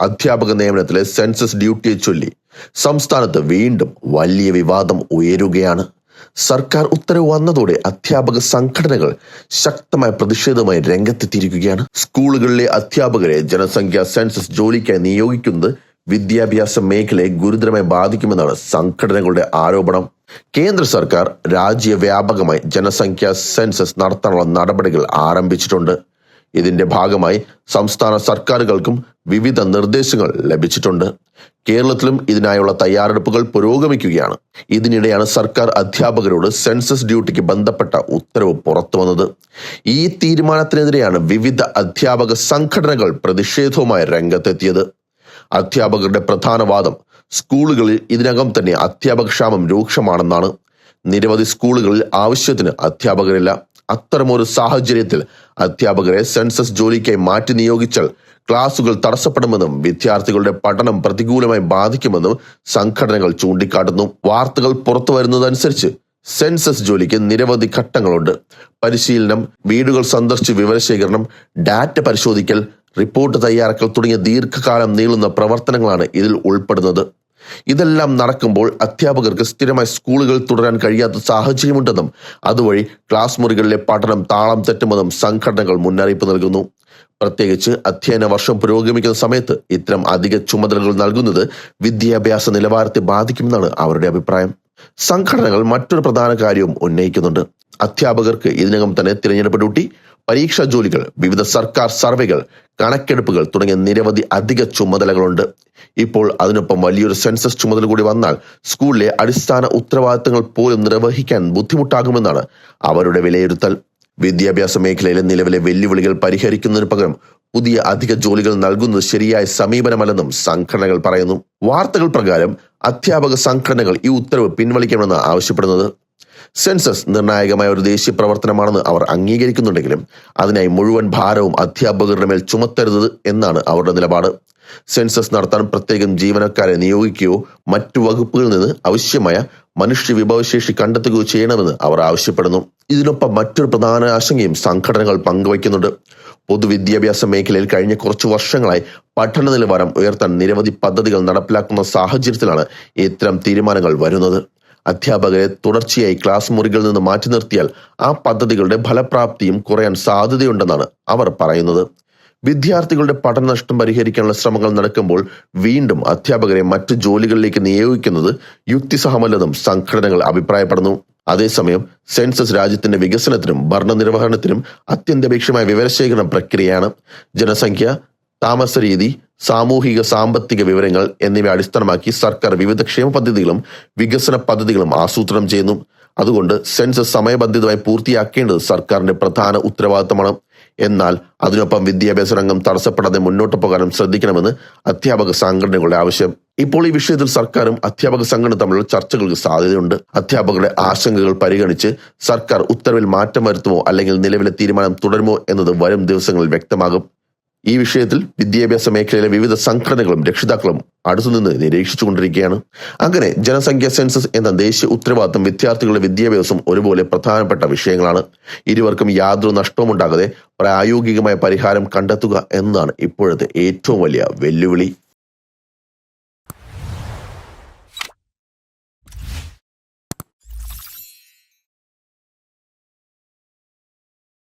അധ്യാപക നിയമനത്തിലെ സെൻസസ് ഡ്യൂട്ടിയെ ചൊല്ലി സംസ്ഥാനത്ത് വീണ്ടും വലിയ വിവാദം ഉയരുകയാണ്. സർക്കാർ ഉത്തരവ് വന്നതോടെ അധ്യാപക സംഘടനകൾ ശക്തമായ പ്രതിഷേധവുമായി രംഗത്തെത്തിയിരിക്കുകയാണ്. സ്കൂളുകളിലെ അധ്യാപകരെ ജനസംഖ്യാ സെൻസസ് ജോലിക്കായി നിയോഗിക്കുന്നത് വിദ്യാഭ്യാസ മേഖലയെ ഗുരുതരമായി ബാധിക്കുമെന്നാണ് സംഘടനകളുടെ ആരോപണം. കേന്ദ്ര സർക്കാർ രാജ്യവ്യാപകമായി ജനസംഖ്യാ സെൻസസ് നടത്താനുള്ള നടപടികൾ ആരംഭിച്ചിട്ടുണ്ട്. ഇതിന്റെ ഭാഗമായി സംസ്ഥാന സർക്കാരുകൾക്കും വിവിധ നിർദ്ദേശങ്ങൾ ലഭിച്ചിട്ടുണ്ട്. കേരളത്തിലും ഇതിനായുള്ള തയ്യാറെടുപ്പുകൾ പുരോഗമിക്കുകയാണ്. ഇതിനിടെയാണ് സർക്കാർ അധ്യാപകരോട് സെൻസസ് ഡ്യൂട്ടിക്ക് ബന്ധപ്പെട്ട ഉത്തരവ് പുറത്തു വന്നത്. ഈ തീരുമാനത്തിനെതിരെയാണ് വിവിധ അധ്യാപക സംഘടനകൾ പ്രതിഷേധവുമായി രംഗത്തെത്തിയത്. അധ്യാപകരുടെ പ്രധാന വാദം സ്കൂളുകളിൽ ഇതിനകം തന്നെ അധ്യാപക ക്ഷാമം രൂക്ഷമാണെന്നാണ്. നിരവധി സ്കൂളുകളിൽ ആവശ്യത്തിന് അധ്യാപകരില്ല. അത്തരമൊരു സാഹചര്യത്തിൽ അധ്യാപകരെ സെൻസസ് ജോലിക്കായി മാറ്റി നിയോഗിച്ചാൽ ക്ലാസുകൾ തടസ്സപ്പെടുമെന്നും വിദ്യാർത്ഥികളുടെ പഠനം പ്രതികൂലമായി ബാധിക്കുമെന്നും സംഘടനകൾ ചൂണ്ടിക്കാട്ടുന്നു. വാർത്തകൾ പുറത്തു വരുന്നതനുസരിച്ച് സെൻസസ് ജോലിക്ക് നിരവധി ഘട്ടങ്ങളുണ്ട്. പരിശീലനം, വീടുകൾ സന്ദർശിച്ച് വിവരശേഖരണം, ഡാറ്റ പരിശോധിക്കൽ, റിപ്പോർട്ട് തയ്യാറാക്കൽ തുടങ്ങിയ ദീർഘകാലം നീളുന്ന പ്രവർത്തനങ്ങളാണ് ഇതിൽ ഉൾപ്പെടുന്നത്. ഇതെല്ലാം നടക്കുമ്പോൾ അധ്യാപകർക്ക് സ്ഥിരമായി സ്കൂളുകൾ തുടരാൻ കഴിയാത്ത സാഹചര്യമുണ്ടെന്നും അതുവഴി ക്ലാസ് മുറികളിലെ പഠനം താളം തെറ്റുമെന്നും സംഘടനകൾ മുന്നറിയിപ്പ് നൽകുന്നു. പ്രത്യേകിച്ച് അധ്യയന വർഷം പുരോഗമിക്കുന്ന സമയത്ത് ഇത്തരം അധിക ചുമതലകൾ നൽകുന്നത് വിദ്യാഭ്യാസ നിലവാരത്തെ ബാധിക്കുമെന്നാണ് അവരുടെ അഭിപ്രായം. സംഘടനകൾ മറ്റൊരു പ്രധാന കാര്യവും ഉന്നയിക്കുന്നുണ്ട്. അധ്യാപകർക്ക് ഇതിനകം തന്നെ തിരഞ്ഞെടുപ്പ് ഡ്യൂട്ടി, പരീക്ഷാ ജോലികൾ, വിവിധ സർക്കാർ സർവേകൾ, കണക്കെടുപ്പുകൾ തുടങ്ങിയ നിരവധി അധിക ചുമതലകളുണ്ട്. ഇപ്പോൾ അതിനൊപ്പം വലിയൊരു സെൻസസ് ചുമതല കൂടി വന്നാൽ സ്കൂളിലെ അടിസ്ഥാന ഉത്തരവാദിത്തങ്ങൾ പോലും നിർവഹിക്കാൻ ബുദ്ധിമുട്ടാകുമെന്നാണ് അവരുടെ വിലയിരുത്തൽ. വിദ്യാഭ്യാസ മേഖലയിലെ നിലവിലെ വെല്ലുവിളികൾ പരിഹരിക്കുന്നതിന് പകരം പുതിയ അധിക ജോലികൾ നൽകുന്നത് ശരിയായ സമീപനമല്ലെന്നും സംഘടനകൾ പറയുന്നു. വാർത്തകൾ പ്രകാരം അധ്യാപക സംഘടനകൾ ഈ ഉത്തരവ് പിൻവലിക്കണമെന്ന് ആവശ്യപ്പെടുന്നത്. സെൻസസ് നിർണായകമായ ഒരു ദേശീയ പ്രവർത്തനമാണെന്ന് അവർ അംഗീകരിക്കുന്നുണ്ടെങ്കിലും അതിനായി മുഴുവൻ ഭാരവും അധ്യാപകരുടെ മേൽ ചുമത്തരുത് എന്നാണ് അവരുടെ നിലപാട്. സെൻസസ് നടത്താൻ പ്രത്യേകം ജീവനക്കാരെ നിയോഗിക്കുകയോ മറ്റു വകുപ്പുകളിൽ നിന്ന് ആവശ്യമായ മനുഷ്യ വിഭവശേഷി കണ്ടെത്തുകയോ ചെയ്യണമെന്ന് അവർ ആവശ്യപ്പെടുന്നു. ഇതിനൊപ്പം മറ്റൊരു പ്രധാന ആശങ്കയും സംഘടനകൾ പങ്കുവയ്ക്കുന്നുണ്ട്. പൊതുവിദ്യാഭ്യാസ മേഖലയിൽ കഴിഞ്ഞ കുറച്ചു വർഷങ്ങളായി പഠന നിലവാരം ഉയർത്താൻ നിരവധി പദ്ധതികൾ നടപ്പിലാക്കുന്ന സാഹചര്യത്തിലാണ് ഇത്തരം തീരുമാനങ്ങൾ വരുന്നത്. അധ്യാപകരെ തുടർച്ചയായി ക്ലാസ് മുറികളിൽ നിന്ന് മാറ്റി നിർത്തിയാൽ ആ പദ്ധതികളുടെ ഫലപ്രാപ്തിയും കുറയാൻ സാധ്യതയുണ്ടെന്നാണ് അവർ പറയുന്നത്. വിദ്യാർത്ഥികളുടെ പഠന നഷ്ടം പരിഹരിക്കാനുള്ള ശ്രമങ്ങൾ നടക്കുമ്പോൾ വീണ്ടും അധ്യാപകരെ മറ്റു ജോലികളിലേക്ക് നിയോഗിക്കുന്നത് യുക്തിസഹമല്ലെന്നും സംഘടനകൾ അഭിപ്രായപ്പെടുന്നു. അതേസമയം സെൻസസ് രാജ്യത്തിന്റെ വികസനത്തിനും ഭരണനിർവഹണത്തിനും അത്യന്താപേക്ഷമായ വിവരശേഖരണ പ്രക്രിയയാണ്. ജനസംഖ്യ, താമസരീതി, സാമൂഹിക സാമ്പത്തിക വിവരങ്ങൾ എന്നിവ അടിസ്ഥാനമാക്കി സർക്കാർ വിവിധ ക്ഷേമ പദ്ധതികളും വികസന പദ്ധതികളും ആസൂത്രണം ചെയ്യുന്നു. അതുകൊണ്ട് സെൻസസ് സമയബന്ധിതമായി പൂർത്തിയാക്കേണ്ടത് സർക്കാരിന്റെ പ്രധാന ഉത്തരവാദിത്തമാണ്. എന്നാൽ അതിനൊപ്പം വിദ്യാഭ്യാസ രംഗം തടസ്സപ്പെടാതെ മുന്നോട്ട് പോകാനും ശ്രദ്ധിക്കണമെന്ന് അധ്യാപക സംഘടനകളുടെ ആവശ്യം. ഇപ്പോൾ ഈ വിഷയത്തിൽ സർക്കാരും അധ്യാപക സംഘടന തമ്മിലുള്ള ചർച്ചകൾക്ക് സാധ്യതയുണ്ട്. അധ്യാപകരുടെ ആശങ്കകൾ പരിഗണിച്ച് സർക്കാർ ഉത്തരവിൽ മാറ്റം വരുത്തുമോ അല്ലെങ്കിൽ നിലവിലെ തീരുമാനം തുടരുമോ എന്നത് വരും ദിവസങ്ങളിൽ വ്യക്തമാകും. ഈ വിഷയത്തിൽ വിദ്യാഭ്യാസ മേഖലയിലെ വിവിധ സംഘടനകളും രക്ഷിതാക്കളും അടുത്തുനിന്ന് നിരീക്ഷിച്ചുകൊണ്ടിരിക്കുകയാണ്. അങ്ങനെ ജനസംഖ്യാ സെൻസസ് എന്ന ദേശീയ ഉത്തരവാദിത്തം വിദ്യാർത്ഥികളുടെ വിദ്യാഭ്യാസം ഒരുപോലെ പ്രധാനപ്പെട്ട വിഷയങ്ങളാണ്. ഇരുവർക്കും യാതൊരു നഷ്ടവും ഉണ്ടാകാതെ പ്രായോഗികമായ പരിഹാരം കണ്ടെത്തുക എന്നതാണ് ഇപ്പോഴത്തെ ഏറ്റവും വലിയ വെല്ലുവിളി.